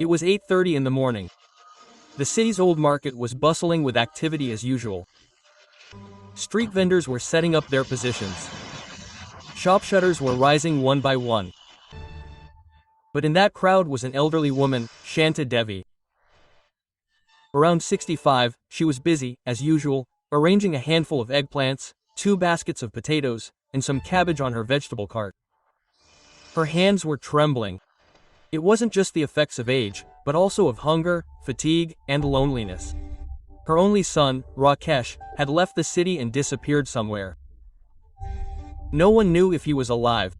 It was 8:30 in the morning. The city's old market was bustling with activity as usual. Street vendors were setting up their positions. Shop shutters were rising one by one. But in that crowd was an elderly woman, Shanta Devi. Around 65, she was busy, as usual, arranging a handful of eggplants, 2 baskets of potatoes, and some cabbage on her vegetable cart. Her hands were trembling. It wasn't just the effects of age, but also of hunger, fatigue, and loneliness. Her only son, Rakesh, had left the city and disappeared somewhere. No one knew if he was alive.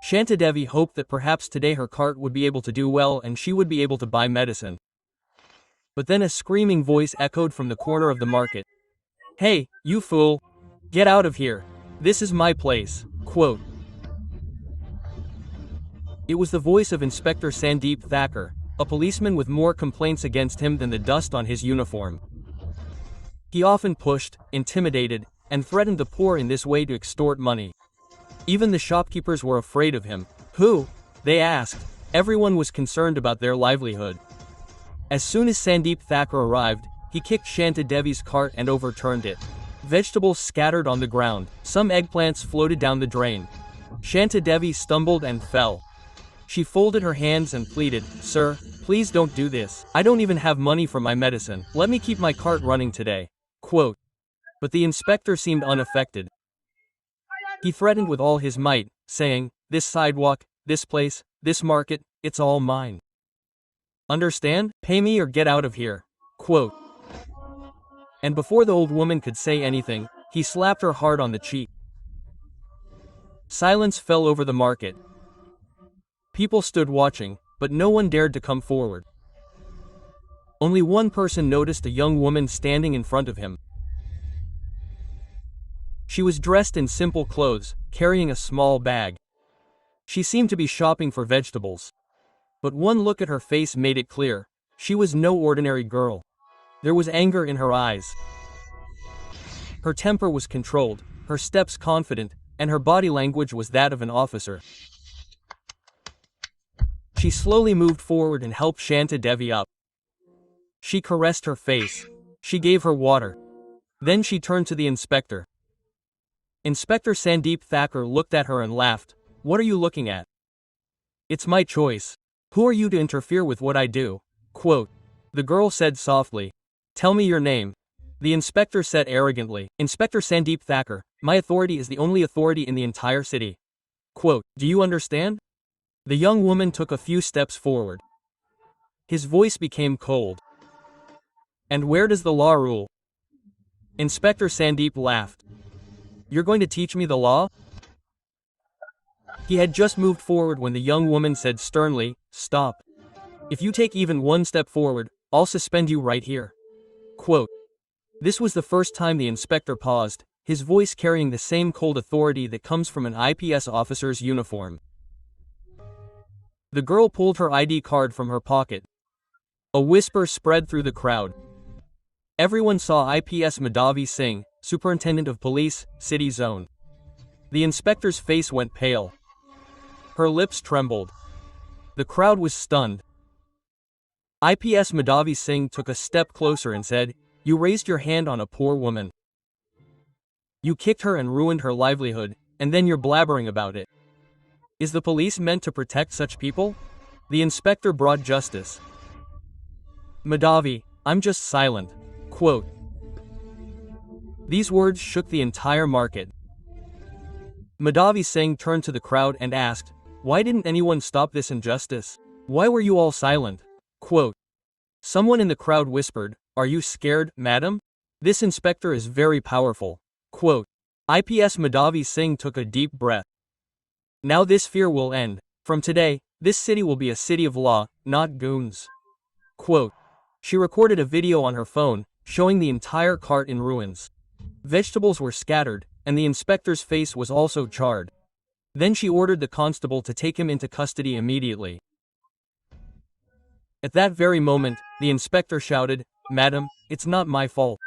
Shantadevi hoped that perhaps today her cart would be able to do well and she would be able to buy medicine. But then a screaming voice echoed from the corner of the market. "Hey, you fool! Get out of here! This is my place!" Quote. It was the voice of Inspector Sandeep Thakur, a policeman with more complaints against him than the dust on his uniform. He often pushed, intimidated, and threatened the poor in this way to extort money. Even the shopkeepers were afraid of him. Who? They asked. Everyone was concerned about their livelihood. As soon as Sandeep Thakur arrived, he kicked Shanta Devi's cart and overturned it. Vegetables scattered on the ground. Some eggplants floated down the drain. Shanta Devi stumbled and fell. She folded her hands and pleaded, "Sir, please don't do this. I don't even have money for my medicine. Let me keep my cart running today." Quote. But the inspector seemed unaffected. He threatened with all his might, saying, "This sidewalk, this place, this market, it's all mine. Understand? Pay me or get out of here." Quote. And before the old woman could say anything, he slapped her hard on the cheek. Silence fell over the market. People stood watching, but no one dared to come forward. Only one person noticed a young woman standing in front of him. She was dressed in simple clothes, carrying a small bag. She seemed to be shopping for vegetables. But one look at her face made it clear. She was no ordinary girl. There was anger in her eyes. Her temper was controlled, her steps confident, and her body language was that of an officer. She slowly moved forward and helped Shanta Devi up. She caressed her face. She gave her water. Then she turned to the inspector. Inspector Sandeep Thakur looked at her and laughed. "What are you looking at? It's my choice. Who are you to interfere with what I do?" Quote. The girl said softly, "Tell me your name." The inspector said arrogantly, "Inspector Sandeep Thakur, my authority is the only authority in the entire city." Quote. "Do you understand?" The young woman took a few steps forward. His voice became cold. "And where does the law rule?" Inspector Sandeep laughed. "You're going to teach me the law?" He had just moved forward when the young woman said sternly, "Stop. If you take even one step forward, I'll suspend you right here." Quote. This was the first time the inspector paused, his voice carrying the same cold authority that comes from an IPS officer's uniform. The girl pulled her ID card from her pocket. A whisper spread through the crowd. Everyone saw IPS Madhavi Singh, Superintendent of Police, City Zone. The inspector's face went pale. Her lips trembled. The crowd was stunned. IPS Madhavi Singh took a step closer and said, "You raised your hand on a poor woman. You kicked her and ruined her livelihood, and then you're blabbering about it. Is the police meant to protect such people?" The inspector brought justice. "Madhavi, I'm just silent." Quote. These words shook the entire market. Madhavi Singh turned to the crowd and asked, "Why didn't anyone stop this injustice? Why were you all silent?" Quote. Someone in the crowd whispered, "Are you scared, madam? This inspector is very powerful." Quote. IPS Madhavi Singh took a deep breath. "Now this fear will end. From today, this city will be a city of law, not goons." Quote. She recorded a video on her phone, showing the entire cart in ruins. Vegetables were scattered, and the inspector's face was also charred. Then she ordered the constable to take him into custody immediately. At that very moment, the inspector shouted, "Madam, it's not my fault.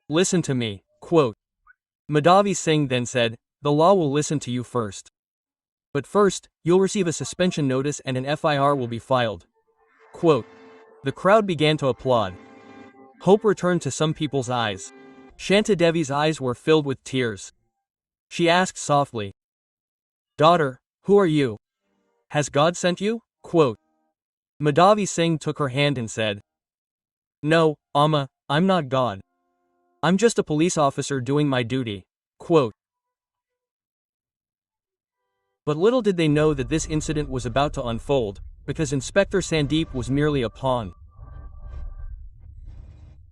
Listen to me." Quote. Madhavi Singh then said, "The law will listen to you first." But first, you'll receive a suspension notice and an FIR will be filed. Quote. The crowd began to applaud. Hope returned to some people's eyes. Shanta Devi's eyes were filled with tears. She asked softly, Daughter, who are you? Has God sent you? Quote. Madhavi Singh took her hand and said, No, Amma, I'm not God. I'm just a police officer doing my duty. Quote. But little did they know that this incident was about to unfold, because Inspector Sandeep was merely a pawn.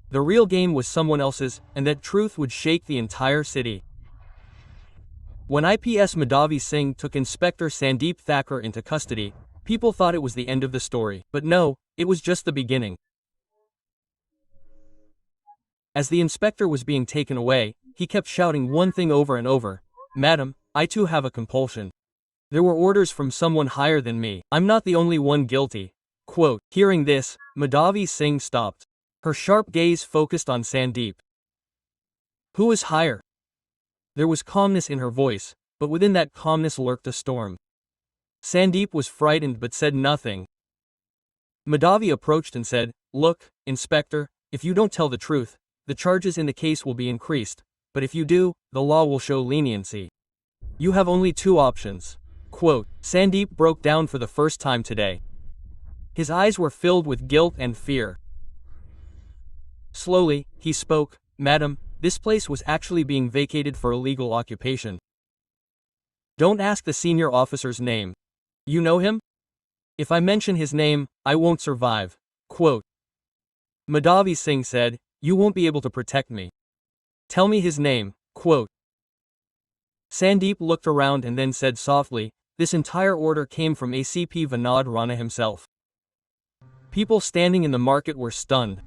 The real game was someone else's, and that truth would shake the entire city. When IPS Madhavi Singh took Inspector Sandeep Thakur into custody, people thought it was the end of the story. But no, it was just the beginning. As the inspector was being taken away, he kept shouting one thing over and over, Madam, I too have a compulsion. There were orders from someone higher than me. I'm not the only one guilty. Quote. Hearing this, Madhavi Singh stopped. Her sharp gaze focused on Sandeep. Who is higher? There was calmness in her voice, but within that calmness lurked a storm. Sandeep was frightened but said nothing. Madhavi approached and said, Look, Inspector, if you don't tell the truth, the charges in the case will be increased, but if you do, the law will show leniency. You have only two options. Quote. Sandeep broke down for the first time today. His eyes were filled with guilt and fear. Slowly, he spoke, Madam, this place was actually being vacated for illegal occupation. Don't ask the senior officer's name. You know him? If I mention his name, I won't survive. Quote. Madhavi Singh said, You won't be able to protect me. Tell me his name. Quote. Sandeep looked around and then said softly, This entire order came from ACP Vinod Rana himself. People standing in the market were stunned.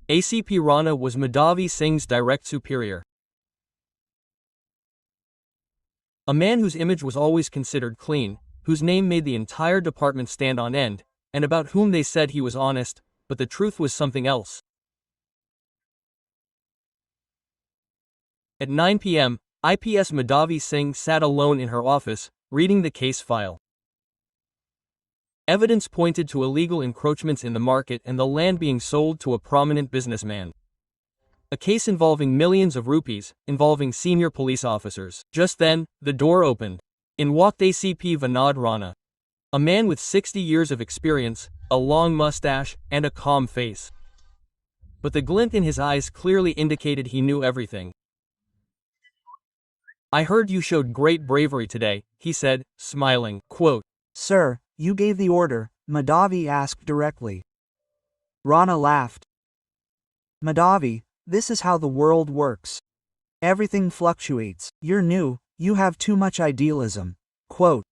ACP Rana was Madhavi Singh's direct superior. A man whose image was always considered clean, whose name made the entire department stand on end, and about whom they said he was honest, but the truth was something else. At 9 p.m., IPS Madhavi Singh sat alone in her office, reading the case file. Evidence pointed to illegal encroachments in the market and the land being sold to a prominent businessman. A case involving millions of rupees, involving senior police officers. Just then, the door opened. In walked ACP Vinod Rana. A man with 60 years of experience, a long mustache, and a calm face. But the glint in his eyes clearly indicated he knew everything. I heard you showed great bravery today, he said, smiling. Quote. Sir, you gave the order, Madhavi asked directly. Rana laughed. Madhavi, this is how the world works. Everything fluctuates. You're new, you have too much idealism. Quote.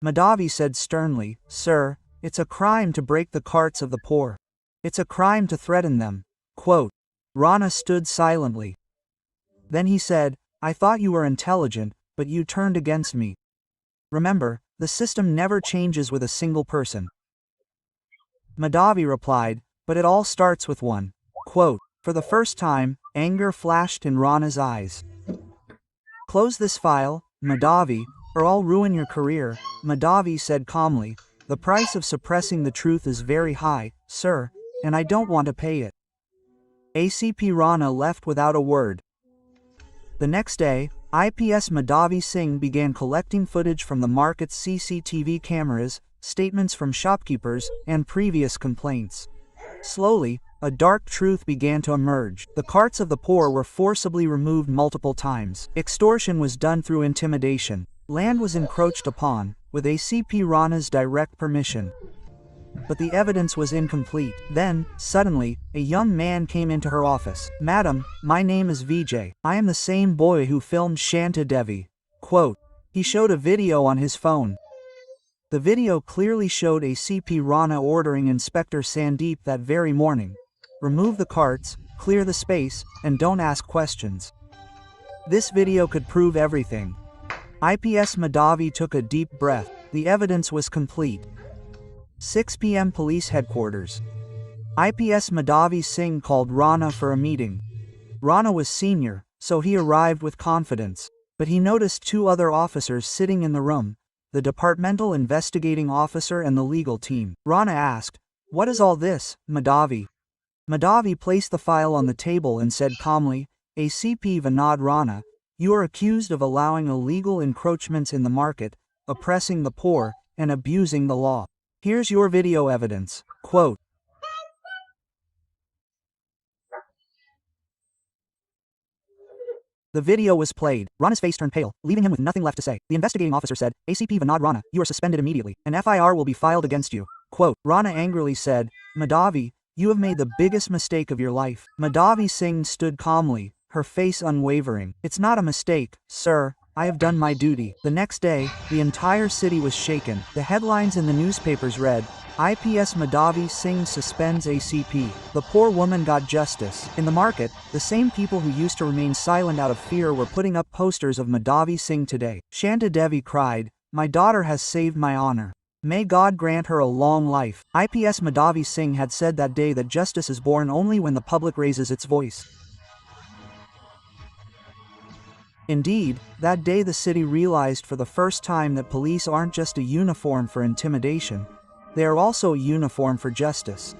Madhavi said sternly, Sir, it's a crime to break the carts of the poor. It's a crime to threaten them. Quote. Rana stood silently. Then he said, I thought you were intelligent, but you turned against me. Remember, the system never changes with a single person. Madhavi replied, but it all starts with one. Quote. For the first time, anger flashed in Rana's eyes. Close this file, Madhavi, or I'll ruin your career, Madhavi said calmly. The price of suppressing the truth is very high, sir, and I don't want to pay it. ACP Rana left without a word. The next day, IPS Madhavi Singh began collecting footage from the market's CCTV cameras, statements from shopkeepers, and previous complaints. Slowly, a dark truth began to emerge. The carts of the poor were forcibly removed multiple times. Extortion was done through intimidation. Land was encroached upon, with ACP Rana's direct permission. But the evidence was incomplete. Then, suddenly, a young man came into her office. Madam, my name is Vijay. I am the same boy who filmed Shanta Devi. Quote. He showed a video on his phone. The video clearly showed ACP Rana ordering Inspector Sandeep that very morning. Remove the carts, clear the space, and don't ask questions. This video could prove everything. IPS Madhavi took a deep breath. The evidence was complete. 6 p.m. Police Headquarters. IPS Madhavi Singh called Rana for a meeting. Rana was senior, so he arrived with confidence, but he noticed two other officers sitting in the room, the departmental investigating officer and the legal team. Rana asked, "What is all this, Madhavi?" Madhavi placed the file on the table and said calmly, "ACP Vinod Rana, you are accused of allowing illegal encroachments in the market, oppressing the poor, and abusing the law. Here's your video evidence." Quote. The video was played. Rana's face turned pale, leaving him with nothing left to say. The investigating officer said, "ACP Vinod Rana, you are suspended immediately. An FIR will be filed against you." Quote. Rana angrily said, "Madhavi, you have made the biggest mistake of your life." Madhavi Singh stood calmly, her face unwavering. "It's not a mistake, sir. I have done my duty." The next day, the entire city was shaken. The headlines in the newspapers read, "IPS Madhavi Singh suspends ACP. The poor woman got justice." In the market, the same people who used to remain silent out of fear were putting up posters of Madhavi Singh today. Shanta Devi cried, "My daughter has saved my honor. May God grant her a long life." IPS Madhavi Singh had said that day that justice is born only when the public raises its voice. Indeed, that day the city realized for the first time that police aren't just a uniform for intimidation, they are also a uniform for justice.